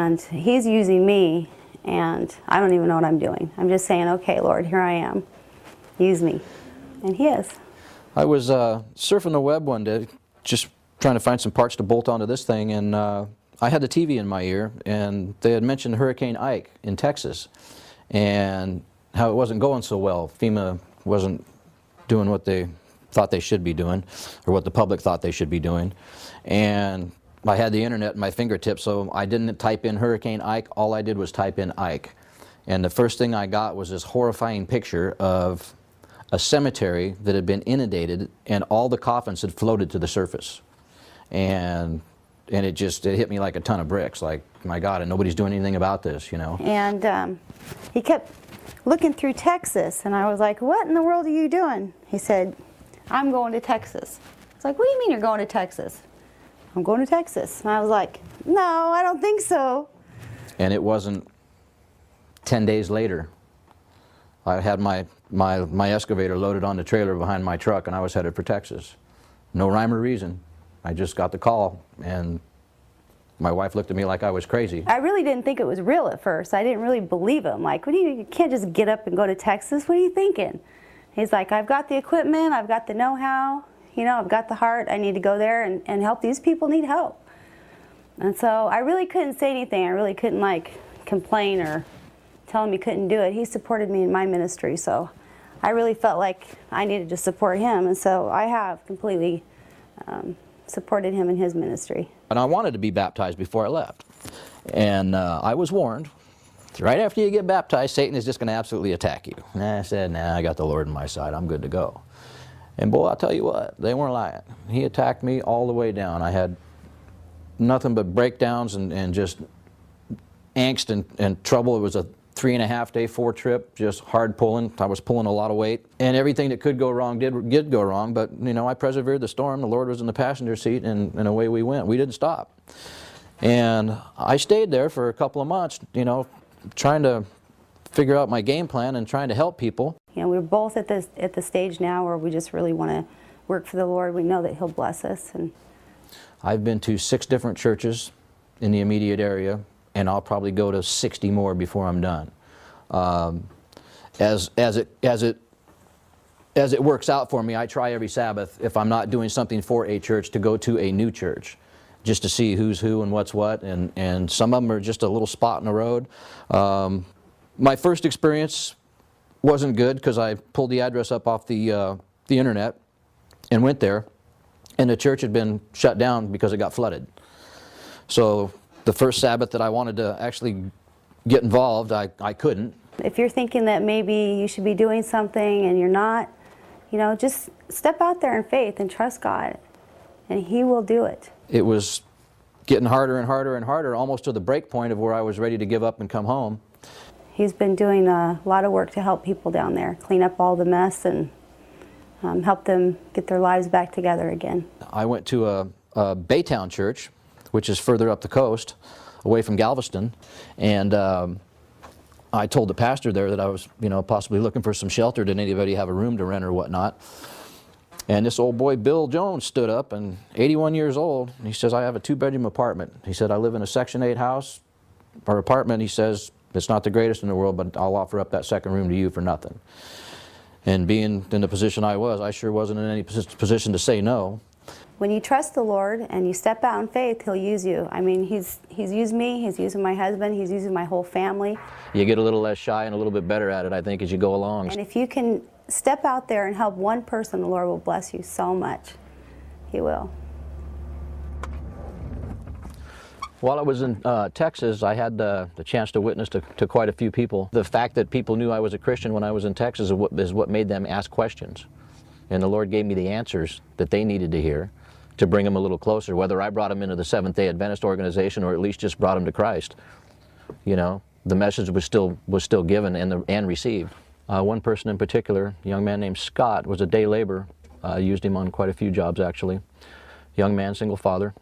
And He's using me, and I don't even know what I'm doing. I'm just saying, okay, Lord, here I am. Use me. And He is. I was surfing the web one day, just trying to find some parts to bolt onto this thing, and I had the TV in my ear, and they had mentioned Hurricane Ike in Texas, and how it wasn't going so well. FEMA wasn't doing what they thought they should be doing, or what the public thought they should be doing. And I had the internet at my fingertips, so I didn't type in Hurricane Ike. All I did was type in Ike. And the first thing I got was this horrifying picture of a cemetery that had been inundated, and all the coffins had floated to the surface. And it hit me like a ton of bricks, like, my God, and nobody's doing anything about this, you know. And he kept looking through Texas, and I was like, what in the world are you doing? He said, I'm going to Texas. I was like, what do you mean you're going to Texas? I'm going to Texas. And I was like, no, I don't think so. And it wasn't 10 days later. I had my excavator loaded on the trailer behind my truck, and I was headed for Texas. No rhyme or reason. I just got the call, and my wife looked at me like I was crazy. I really didn't think it was real at first. I didn't really believe him. Like, you can't just get up and go to Texas. What are you thinking? He's like, I've got the equipment, I've got the know-how, you know, I've got the heart. I need to go there and help. These people need help. And so I really couldn't say anything. I really couldn't, like, complain or tell him he couldn't do it. He supported me in my ministry, so I really felt like I needed to support him, and so I have completely supported him in his ministry. And I wanted to be baptized before I left. And I was warned, right after you get baptized, Satan is just going to absolutely attack you. And I said, nah, I got the Lord on my side. I'm good to go. And boy, I'll tell you what, they weren't lying. He attacked me all the way down. I had nothing but breakdowns and just angst and trouble. It was a 3.5-day 4 trip, just hard pulling. I was pulling a lot of weight, and everything that could go wrong did go wrong, but you know, I persevered the storm. The Lord was in the passenger seat, and away we went. We didn't stop. And I stayed there for a couple of months, you know, trying to figure out my game plan and trying to help people. You know, we're both at the stage now where we just really want to work for the Lord. We know that He'll bless us. And I've been to 6 different churches in the immediate area, and I'll probably go to 60 more before I'm done. As it works out for me, I try every Sabbath, if I'm not doing something for a church, to go to a new church, just to see who's who and what's what, and some of them are just a little spot in the road. My first experience wasn't good because I pulled the address up off the internet and went there, and the church had been shut down because it got flooded. So the first Sabbath that I wanted to actually get involved, I couldn't. If you're thinking that maybe you should be doing something and you're not, you know, just step out there in faith and trust God, and He will do it. It was getting harder and harder and harder, almost to the break point of where I was ready to give up and come home. He's been doing a lot of work to help people down there, clean up all the mess and help them get their lives back together again. I went to a Baytown church, which is further up the coast, away from Galveston, and I told the pastor there that I was, you know, possibly looking for some shelter. Did anybody have a room to rent or whatnot? And this old boy, Bill Jones, stood up, and 81 years old. He says, I have a 2-bedroom apartment. He said, I live in a Section 8 house or apartment. He says, it's not the greatest in the world, but I'll offer up that second room to you for nothing. And being in the position I was, I sure wasn't in any position to say no. When you trust the Lord and you step out in faith, He'll use you. I mean, He's used me, He's using my husband, He's using my whole family. You get a little less shy and a little bit better at it, I think, as you go along. And if you can step out there and help one person, the Lord will bless you so much. He will. While I was in Texas, I had the chance to witness to quite a few people. The fact that people knew I was a Christian when I was in Texas is what made them ask questions. And the Lord gave me the answers that they needed to hear to bring them a little closer, whether I brought them into the Seventh-day Adventist organization or at least just brought them to Christ. You know, the message was still given and received. One person in particular, a young man named Scott, was a day laborer. I used him on quite a few jobs, actually. Young man, single father.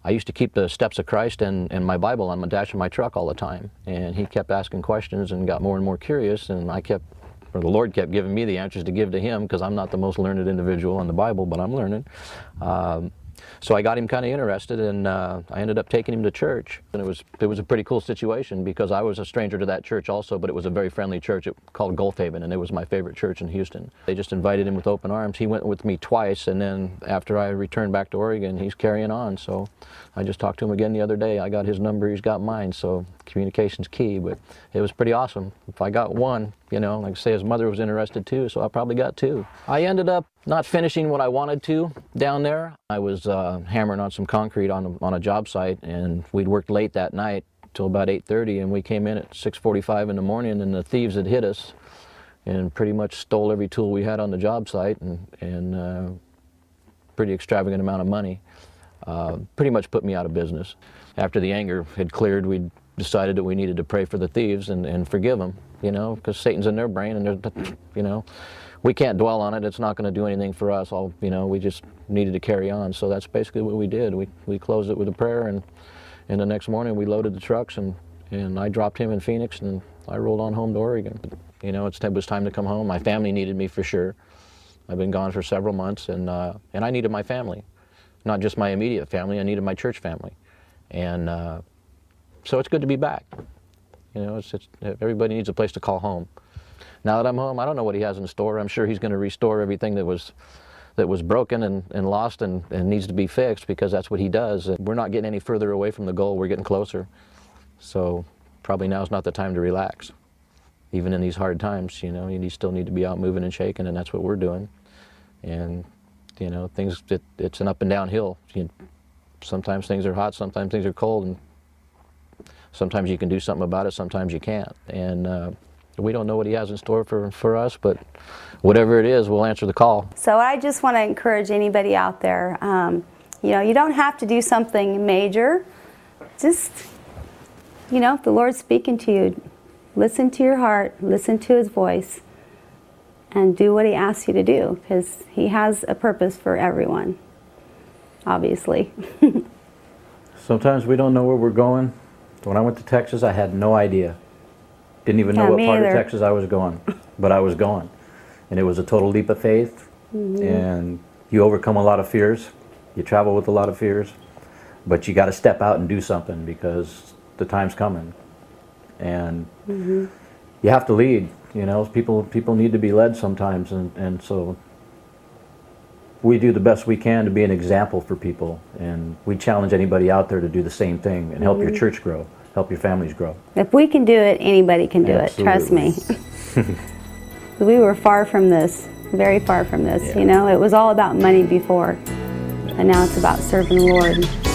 I used to keep the steps of Christ and my Bible on the dash of my truck all the time. And he kept asking questions and got more and more curious, and the Lord kept giving me the answers to give to him, because I'm not the most learned individual in the Bible, but I'm learning. So I got him kind of interested, and I ended up taking him to church. And it was a pretty cool situation because I was a stranger to that church also, but it was a very friendly church called Gulf Haven, and it was my favorite church in Houston. They just invited him with open arms. He went with me twice, and then after I returned back to Oregon, he's carrying on. So I just talked to him again the other day. I got his number, he's got mine, so communication's key. But it was pretty awesome. If I got one, you know, like I say, his mother was interested too, so I probably got two. I ended up not finishing what I wanted to down there. I was hammering on some concrete on a job site, and we'd worked late that night till about 8:30, and we came in at 6:45 in the morning, and the thieves had hit us and pretty much stole every tool we had on the job site, and pretty extravagant amount of money. Pretty much put me out of business. After the anger had cleared, we decided that we needed to pray for the thieves and forgive them, you know, because Satan's in their brain, and they're, you know, we can't dwell on it. It's not going to do anything for us. You know, we just needed to carry on. So that's basically what we did. We closed it with a prayer, and the next morning we loaded the trucks, and I dropped him in Phoenix, and I rolled on home to Oregon. You know, it was time to come home. My family needed me for sure. I've been gone for several months, and I needed my family, not just my immediate family. I needed my church family, and so it's good to be back. You know, everybody needs a place to call home. Now that I'm home, I don't know what he has in store. I'm sure he's going to restore everything that was broken and lost and needs to be fixed, because that's what he does. And we're not getting any further away from the goal. We're getting closer. So probably now's not the time to relax. Even in these hard times, you know, you still need to be out moving and shaking, and that's what we're doing. And, you know, it's an up and down hill. Sometimes things are hot, sometimes things are cold, and sometimes you can do something about it, sometimes you can't. And we don't know what he has in store for us, but whatever it is, we'll answer the call. So I just want to encourage anybody out there, you know, you don't have to do something major. Just, you know, if the Lord's speaking to you, listen to your heart, listen to his voice, and do what he asks you to do, because he has a purpose for everyone, obviously. Sometimes we don't know where we're going. When I went to Texas, I had no idea. Didn't even know what me part either. of Texas I was going, but I was going. And it was a total leap of faith, and you overcome a lot of fears. You travel with a lot of fears, but you got to step out and do something, because the time's coming. And you have to lead, you know. People need to be led sometimes, and so we do the best we can to be an example for people, and we challenge anybody out there to do the same thing and help your church grow, help your families grow. If we can do it, anybody can do it, trust me. We were far from this, very far from this, you know. It was all about money before, and now it's about serving the Lord.